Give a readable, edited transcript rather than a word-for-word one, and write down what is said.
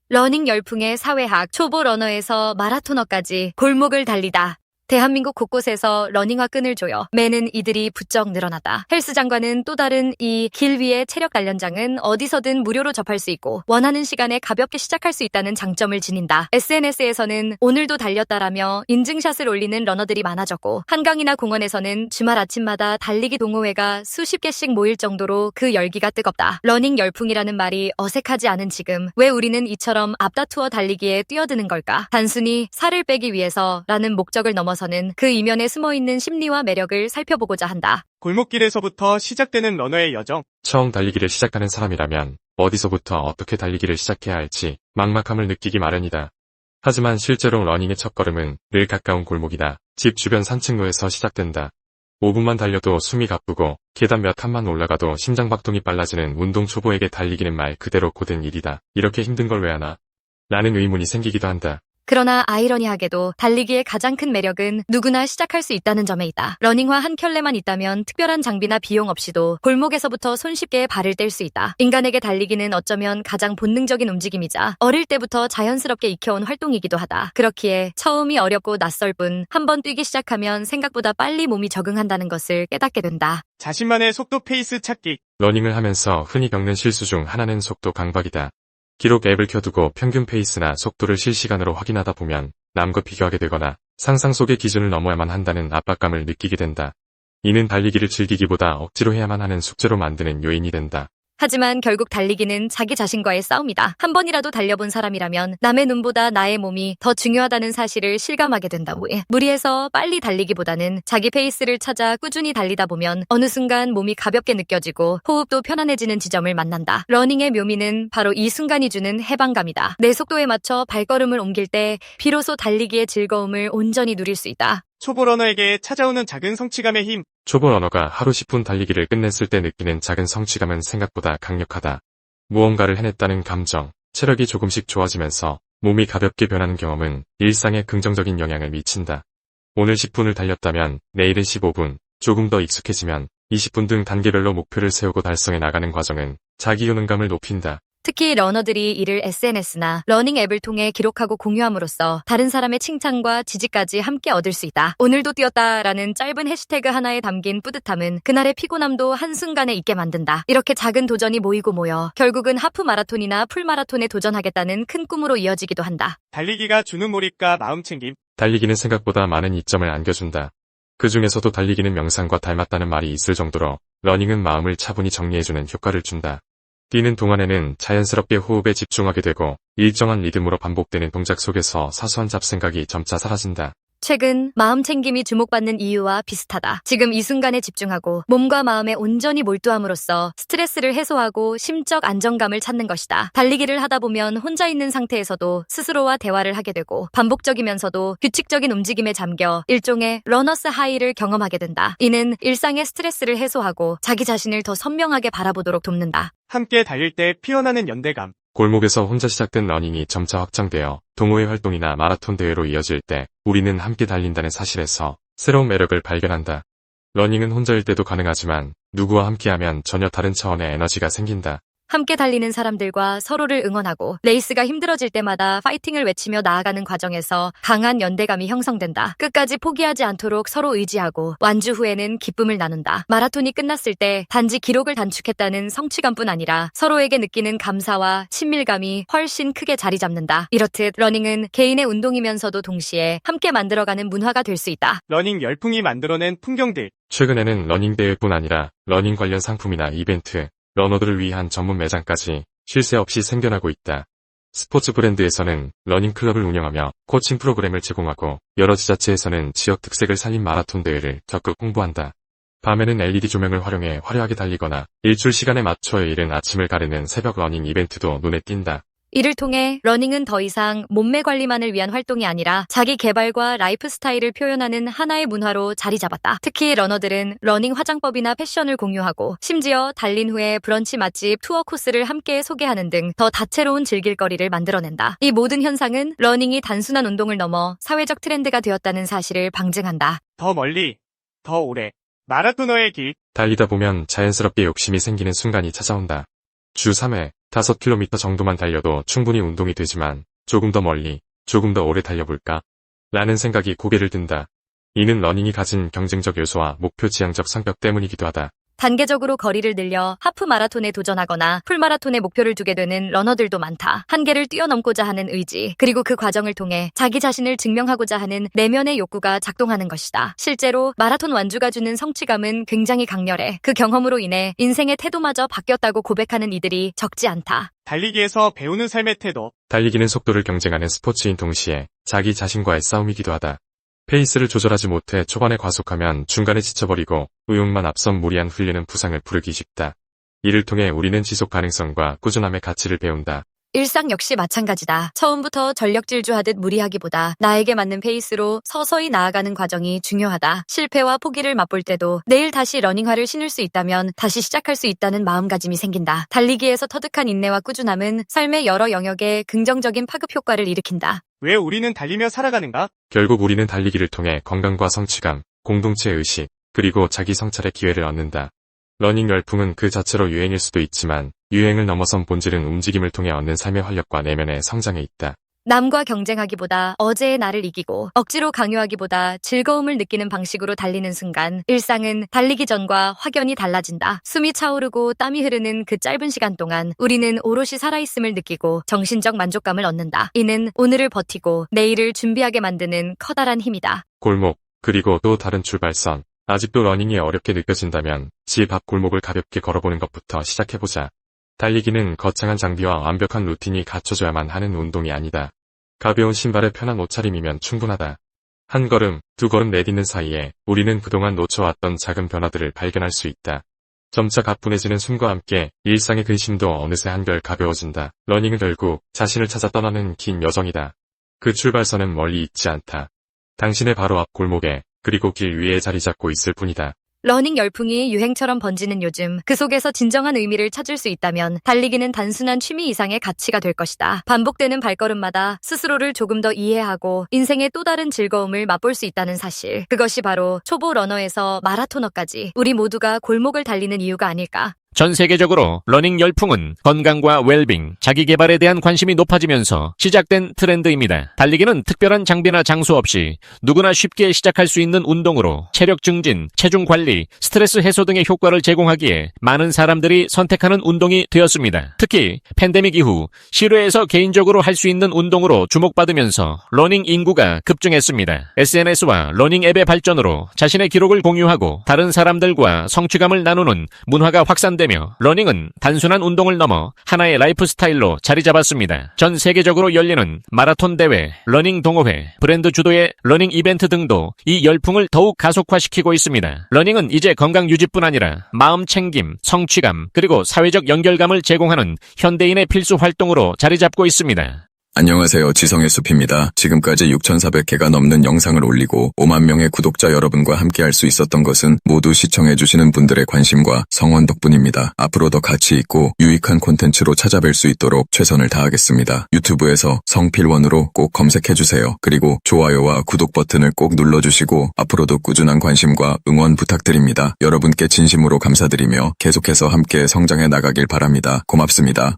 러닝 열풍의 사회학, 초보 러너에서 마라토너까지 골목을 달리다. 대한민국 곳곳에서 러닝화 끈을 조여 매는 이들이 부쩍 늘어났다. 헬스장과는 또 다른 이 길 위의 체력 단련장은 어디서든 무료로 접할 수 있고 원하는 시간에 가볍게 시작할 수 있다는 장점을 지닌다. SNS에서는 오늘도 달렸다라며 인증샷을 올리는 러너들이 많아졌고 한강이나 공원에서는 주말 아침마다 달리기 동호회가 수십 개씩 모일 정도로 그 열기가 뜨겁다. 러닝 열풍이라는 말이 어색하지 않은 지금 왜 우리는 이처럼 앞다투어 달리기에 뛰어드는 걸까? 단순히 살을 빼기 위해서라는 목적을 넘어서는 그 이면에 숨어있는 심리와 매력을 살펴보고자 한다. 골목길에서부터 시작되는 러너의 여정. 처음 달리기를 시작하는 사람이라면 어디서부터 어떻게 달리기를 시작해야 할지 막막함을 느끼기 마련이다. 하지만 실제로 러닝의 첫걸음은 늘 가까운 골목이다. 집 주변 산책로에서 시작된다. 5분만 달려도 숨이 가쁘고 계단 몇 칸만 올라가도 심장박동이 빨라지는 운동 초보에게 달리기는 말 그대로 고된 일이다. 이렇게 힘든 걸 왜 하나? 라는 의문이 생기기도 한다. 그러나 아이러니하게도 달리기의 가장 큰 매력은 누구나 시작할 수 있다는 점에 있다. 러닝화 한 켤레만 있다면 특별한 장비나 비용 없이도 골목에서부터 손쉽게 발을 뗄 수 있다. 인간에게 달리기는 어쩌면 가장 본능적인 움직임이자 어릴 때부터 자연스럽게 익혀온 활동이기도 하다. 그렇기에 처음이 어렵고 낯설 뿐 한 번 뛰기 시작하면 생각보다 빨리 몸이 적응한다는 것을 깨닫게 된다. 자신만의 속도 페이스 찾기. 러닝을 하면서 흔히 겪는 실수 중 하나는 속도 강박이다. 기록 앱을 켜두고 평균 페이스나 속도를 실시간으로 확인하다 보면 남과 비교하게 되거나 상상 속의 기준을 넘어야만 한다는 압박감을 느끼게 된다. 이는 달리기를 즐기기보다 억지로 해야만 하는 숙제로 만드는 요인이 된다. 하지만 결국 달리기는 자기 자신과의 싸움이다. 한 번이라도 달려본 사람이라면 남의 눈보다 나의 몸이 더 중요하다는 사실을 실감하게 된다고 해. 무리해서 빨리 달리기보다는 자기 페이스를 찾아 꾸준히 달리다 보면 어느 순간 몸이 가볍게 느껴지고 호흡도 편안해지는 지점을 만난다. 러닝의 묘미는 바로 이 순간이 주는 해방감이다. 내 속도에 맞춰 발걸음을 옮길 때 비로소 달리기의 즐거움을 온전히 누릴 수 있다. 초보 러너에게 찾아오는 작은 성취감의 힘. 초보 러너가 하루 10분 달리기를 끝냈을 때 느끼는 작은 성취감은 생각보다 강력하다. 무언가를 해냈다는 감정, 체력이 조금씩 좋아지면서 몸이 가볍게 변하는 경험은 일상에 긍정적인 영향을 미친다. 오늘 10분을 달렸다면 내일은 15분, 조금 더 익숙해지면 20분 등 단계별로 목표를 세우고 달성해 나가는 과정은 자기 효능감을 높인다. 특히 러너들이 이를 SNS나 러닝 앱을 통해 기록하고 공유함으로써 다른 사람의 칭찬과 지지까지 함께 얻을 수 있다. 오늘도 뛰었다라는 짧은 해시태그 하나에 담긴 뿌듯함은 그날의 피곤함도 한순간에 잊게 만든다. 이렇게 작은 도전이 모이고 모여 결국은 하프 마라톤이나 풀 마라톤에 도전하겠다는 큰 꿈으로 이어지기도 한다. 달리기가 주는 몰입과 마음챙김. 달리기는 생각보다 많은 이점을 안겨준다. 그 중에서도 달리기는 명상과 닮았다는 말이 있을 정도로 러닝은 마음을 차분히 정리해주는 효과를 준다. 뛰는 동안에는 자연스럽게 호흡에 집중하게 되고 일정한 리듬으로 반복되는 동작 속에서 사소한 잡생각이 점차 사라진다. 최근 마음 챙김이 주목받는 이유와 비슷하다. 지금 이 순간에 집중하고 몸과 마음에 온전히 몰두함으로써 스트레스를 해소하고 심적 안정감을 찾는 것이다. 달리기를 하다 보면 혼자 있는 상태에서도 스스로와 대화를 하게 되고 반복적이면서도 규칙적인 움직임에 잠겨 일종의 러너스 하이를 경험하게 된다. 이는 일상의 스트레스를 해소하고 자기 자신을 더 선명하게 바라보도록 돕는다. 함께 달릴 때 피어나는 연대감. 골목에서 혼자 시작된 러닝이 점차 확장되어 동호회 활동이나 마라톤 대회로 이어질 때 우리는 함께 달린다는 사실에서 새로운 매력을 발견한다. 러닝은 혼자일 때도 가능하지만 누구와 함께하면 전혀 다른 차원의 에너지가 생긴다. 함께 달리는 사람들과 서로를 응원하고 레이스가 힘들어질 때마다 파이팅을 외치며 나아가는 과정에서 강한 연대감이 형성된다. 끝까지 포기하지 않도록 서로 의지하고 완주 후에는 기쁨을 나눈다. 마라톤이 끝났을 때 단지 기록을 단축했다는 성취감뿐 아니라 서로에게 느끼는 감사와 친밀감이 훨씬 크게 자리 잡는다. 이렇듯 러닝은 개인의 운동이면서도 동시에 함께 만들어가는 문화가 될 수 있다. 러닝 열풍이 만들어낸 풍경들. 최근에는 러닝 대회뿐 아니라 러닝 관련 상품이나 이벤트, 러너들을 위한 전문 매장까지 쉴 새 없이 생겨나고 있다. 스포츠 브랜드에서는 러닝 클럽을 운영하며 코칭 프로그램을 제공하고 여러 지자체에서는 지역 특색을 살린 마라톤 대회를 적극 홍보한다. 밤에는 LED 조명을 활용해 화려하게 달리거나 일출 시간에 맞춰 이른 아침을 가르는 새벽 러닝 이벤트도 눈에 띈다. 이를 통해 러닝은 더 이상 몸매 관리만을 위한 활동이 아니라 자기 개발과 라이프 스타일을 표현하는 하나의 문화로 자리 잡았다. 특히 러너들은 러닝 화장법이나 패션을 공유하고 심지어 달린 후에 브런치 맛집 투어 코스를 함께 소개하는 등 더 다채로운 즐길거리를 만들어낸다. 이 모든 현상은 러닝이 단순한 운동을 넘어 사회적 트렌드가 되었다는 사실을 방증한다. 더 멀리, 더 오래. 마라토너의 길. 달리다 보면 자연스럽게 욕심이 생기는 순간이 찾아온다. 주 3회, 5km 정도만 달려도 충분히 운동이 되지만 조금 더 멀리, 조금 더 오래 달려볼까? 라는 생각이 고개를 든다. 이는 러닝이 가진 경쟁적 요소와 목표 지향적 성격 때문이기도 하다. 단계적으로 거리를 늘려 하프 마라톤에 도전하거나 풀마라톤에 목표를 두게 되는 러너들도 많다. 한계를 뛰어넘고자 하는 의지, 그리고 그 과정을 통해 자기 자신을 증명하고자 하는 내면의 욕구가 작동하는 것이다. 실제로 마라톤 완주가 주는 성취감은 굉장히 강렬해. 그 경험으로 인해 인생의 태도마저 바뀌었다고 고백하는 이들이 적지 않다. 달리기에서 배우는 삶의 태도. 달리기는 속도를 경쟁하는 스포츠인 동시에 자기 자신과의 싸움이기도 하다. 페이스를 조절하지 못해 초반에 과속하면 중간에 지쳐버리고 의욕만 앞선 무리한 훈련은 부상을 부르기 쉽다. 이를 통해 우리는 지속 가능성과 꾸준함의 가치를 배운다. 일상 역시 마찬가지다. 처음부터 전력 질주하듯 무리하기보다 나에게 맞는 페이스로 서서히 나아가는 과정이 중요하다. 실패와 포기를 맛볼 때도 내일 다시 러닝화를 신을 수 있다면 다시 시작할 수 있다는 마음가짐이 생긴다. 달리기에서 터득한 인내와 꾸준함은 삶의 여러 영역에 긍정적인 파급 효과를 일으킨다. 왜 우리는 달리며 살아가는가? 결국 우리는 달리기를 통해 건강과 성취감, 공동체 의식, 그리고 자기 성찰의 기회를 얻는다. 러닝 열풍은 그 자체로 유행일 수도 있지만 유행을 넘어선 본질은 움직임을 통해 얻는 삶의 활력과 내면의 성장에 있다. 남과 경쟁하기보다 어제의 나를 이기고 억지로 강요하기보다 즐거움을 느끼는 방식으로 달리는 순간 일상은 달리기 전과 확연히 달라진다. 숨이 차오르고 땀이 흐르는 그 짧은 시간 동안 우리는 오롯이 살아있음을 느끼고 정신적 만족감을 얻는다. 이는 오늘을 버티고 내일을 준비하게 만드는 커다란 힘이다. 골목, 그리고 또 다른 출발선. 아직도 러닝이 어렵게 느껴진다면 집 앞 골목을 가볍게 걸어보는 것부터 시작해보자. 달리기는 거창한 장비와 완벽한 루틴이 갖춰져야만 하는 운동이 아니다. 가벼운 신발에 편한 옷차림이면 충분하다. 한 걸음, 두 걸음 내딛는 사이에 우리는 그동안 놓쳐왔던 작은 변화들을 발견할 수 있다. 점차 가뿐해지는 숨과 함께 일상의 근심도 어느새 한결 가벼워진다. 러닝은 결국 자신을 찾아 떠나는 긴 여정이다. 그 출발선은 멀리 있지 않다. 당신의 바로 앞 골목에, 그리고 길 위에 자리 잡고 있을 뿐이다. 러닝 열풍이 유행처럼 번지는 요즘 그 속에서 진정한 의미를 찾을 수 있다면 달리기는 단순한 취미 이상의 가치가 될 것이다. 반복되는 발걸음마다 스스로를 조금 더 이해하고 인생의 또 다른 즐거움을 맛볼 수 있다는 사실. 그것이 바로 초보 러너에서 마라토너까지 우리 모두가 골목을 달리는 이유가 아닐까. 전 세계적으로 러닝 열풍은 건강과 웰빙, 자기개발에 대한 관심이 높아지면서 시작된 트렌드입니다. 달리기는 특별한 장비나 장소 없이 누구나 쉽게 시작할 수 있는 운동으로 체력 증진, 체중 관리, 스트레스 해소 등의 효과를 제공하기에 많은 사람들이 선택하는 운동이 되었습니다. 특히 팬데믹 이후 실외에서 개인적으로 할 수 있는 운동으로 주목받으면서 러닝 인구가 급증했습니다. SNS와 러닝 앱의 발전으로 자신의 기록을 공유하고 다른 사람들과 성취감을 나누는 문화가 확산되며 러닝은 단순한 운동을 넘어 하나의 라이프 스타일로 자리 잡았습니다. 전 세계적으로 열리는 마라톤 대회, 러닝 동호회, 브랜드 주도의 러닝 이벤트 등도 이 열풍을 더욱 가속화시키고 있습니다. 러닝은 이제 건강 유지뿐 아니라 마음 챙김, 성취감, 그리고 사회적 연결감을 제공하는 현대인의 필수 활동으로 자리 잡고 있습니다. 안녕하세요. 지성의 숲입니다. 지금까지 6,400개가 넘는 영상을 올리고 5만 명의 구독자 여러분과 함께 할 수 있었던 것은 모두 시청해주시는 분들의 관심과 성원 덕분입니다. 앞으로 더 가치 있고 유익한 콘텐츠로 찾아뵐 수 있도록 최선을 다하겠습니다. 유튜브에서 성필원으로 꼭 검색해주세요. 그리고 좋아요와 구독 버튼을 꼭 눌러주시고 앞으로도 꾸준한 관심과 응원 부탁드립니다. 여러분께 진심으로 감사드리며 계속해서 함께 성장해 나가길 바랍니다. 고맙습니다.